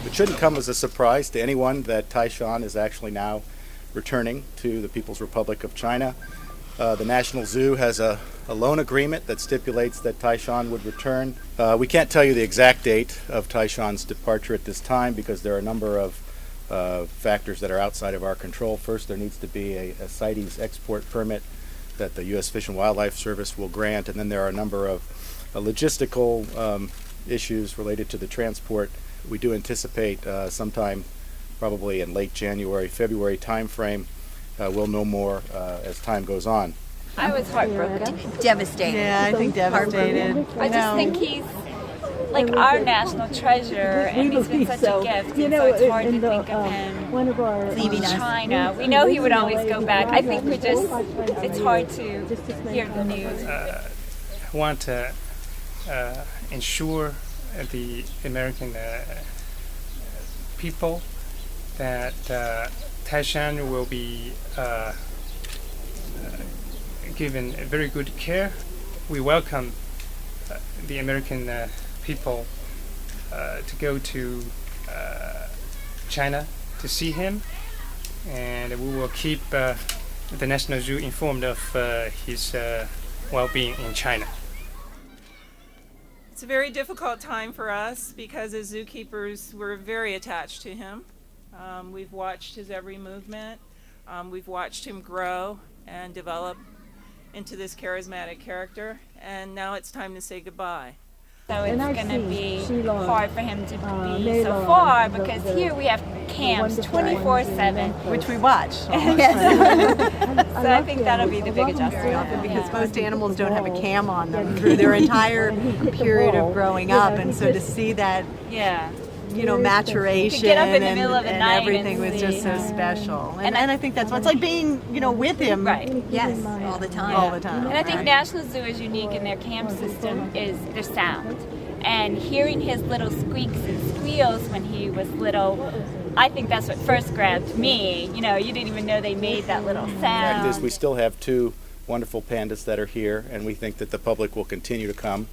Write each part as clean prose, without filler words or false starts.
It shouldn't come as a surprise to anyone that Tai Shan is actually now returning to the People's Republic of China. The National Zoo has a loan agreement that stipulates that Tai Shan would return. We can't tell you the exact date of Tai Shan's departure at this time because there are a number of factors that are outside of our control. First, there needs to be a CITES export permit that the U.S. Fish and Wildlife Service will grant, and then there are a number of logistical issues related to the transport. We do anticipate sometime probably in late January, February timeframe. We'll know more as time goes on. I was heartbroken. Devastated. Yeah, I think devastated. I just think he's like our national treasure, and he's been such a gift. And so it's hard to think of him leaving China. We know he would always go back. I think it's hard to hear the news. I want to ensure the American people that Tai Shan will be given very good care. We welcome the American people to go to China to see him, and we will keep the National Zoo informed of his well-being in China. It's a very difficult time for us because as zookeepers we're very attached to him. We've watched his every movement. We've watched him grow and develop into this charismatic character, and now it's time to say goodbye. So it's going to be hard for him to be so far because here we have camps 24/7, Which we watch. So I think that'll be the big adjustment. Because most animals don't have a cam on them through their entire period of growing up, and so to see that, maturation get up in the middle of the and night everything and was see. just so special. And I think that's what's like being, with him. Right. Yes, all the time. All the time. And I think National Zoo is unique in their camp system is their sound. And hearing his little squeaks and squeals when he was little, I think that's what first grabbed me. You didn't even know they made that little sound. The fact is, we still have two wonderful pandas that are here, and we think that the public will continue to come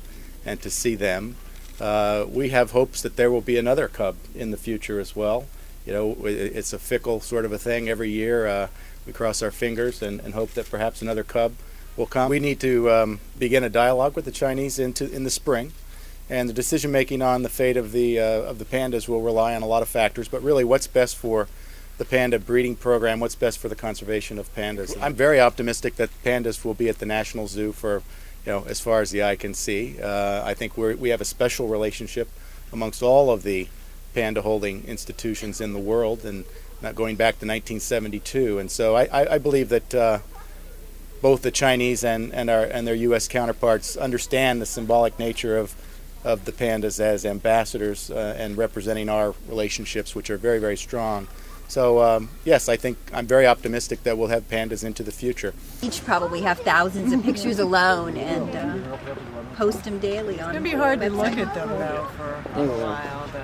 and to see them. We have hopes that there will be another cub in the future as well. It's a fickle sort of a thing every year. We cross our fingers and hope that perhaps another cub will come. We need to begin a dialogue with the Chinese in the spring, and the decision making on the fate of the pandas will rely on a lot of factors, but really what's best for the panda breeding program, what's best for the conservation of pandas. I'm very optimistic that pandas will be at the National Zoo for as far as the eye can see. I think we have a special relationship amongst all of the panda holding institutions in the world, and not going back to 1972. And so I believe that both the Chinese and their U.S. counterparts understand the symbolic nature of the pandas as ambassadors and representing our relationships, which are very, very strong. So yes, I think I'm very optimistic that we'll have pandas into the future. Each probably have thousands of pictures alone and post them daily on. It's going to be hard to look at them though for a while though.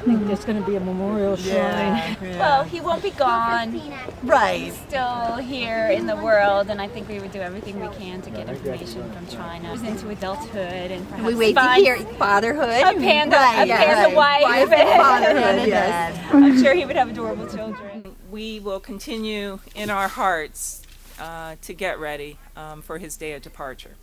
I think there's going to be a memorial shrine. Yeah. Well, he won't be gone. Right. He's still here in the world, and I think we would do everything we can to get information from China. He's into adulthood and perhaps We wait to find hear fatherhood. a panda, Right, a panda wife. Fatherhood, yes. I'm sure he would have adorable children. We will continue in our hearts to get ready for his day of departure.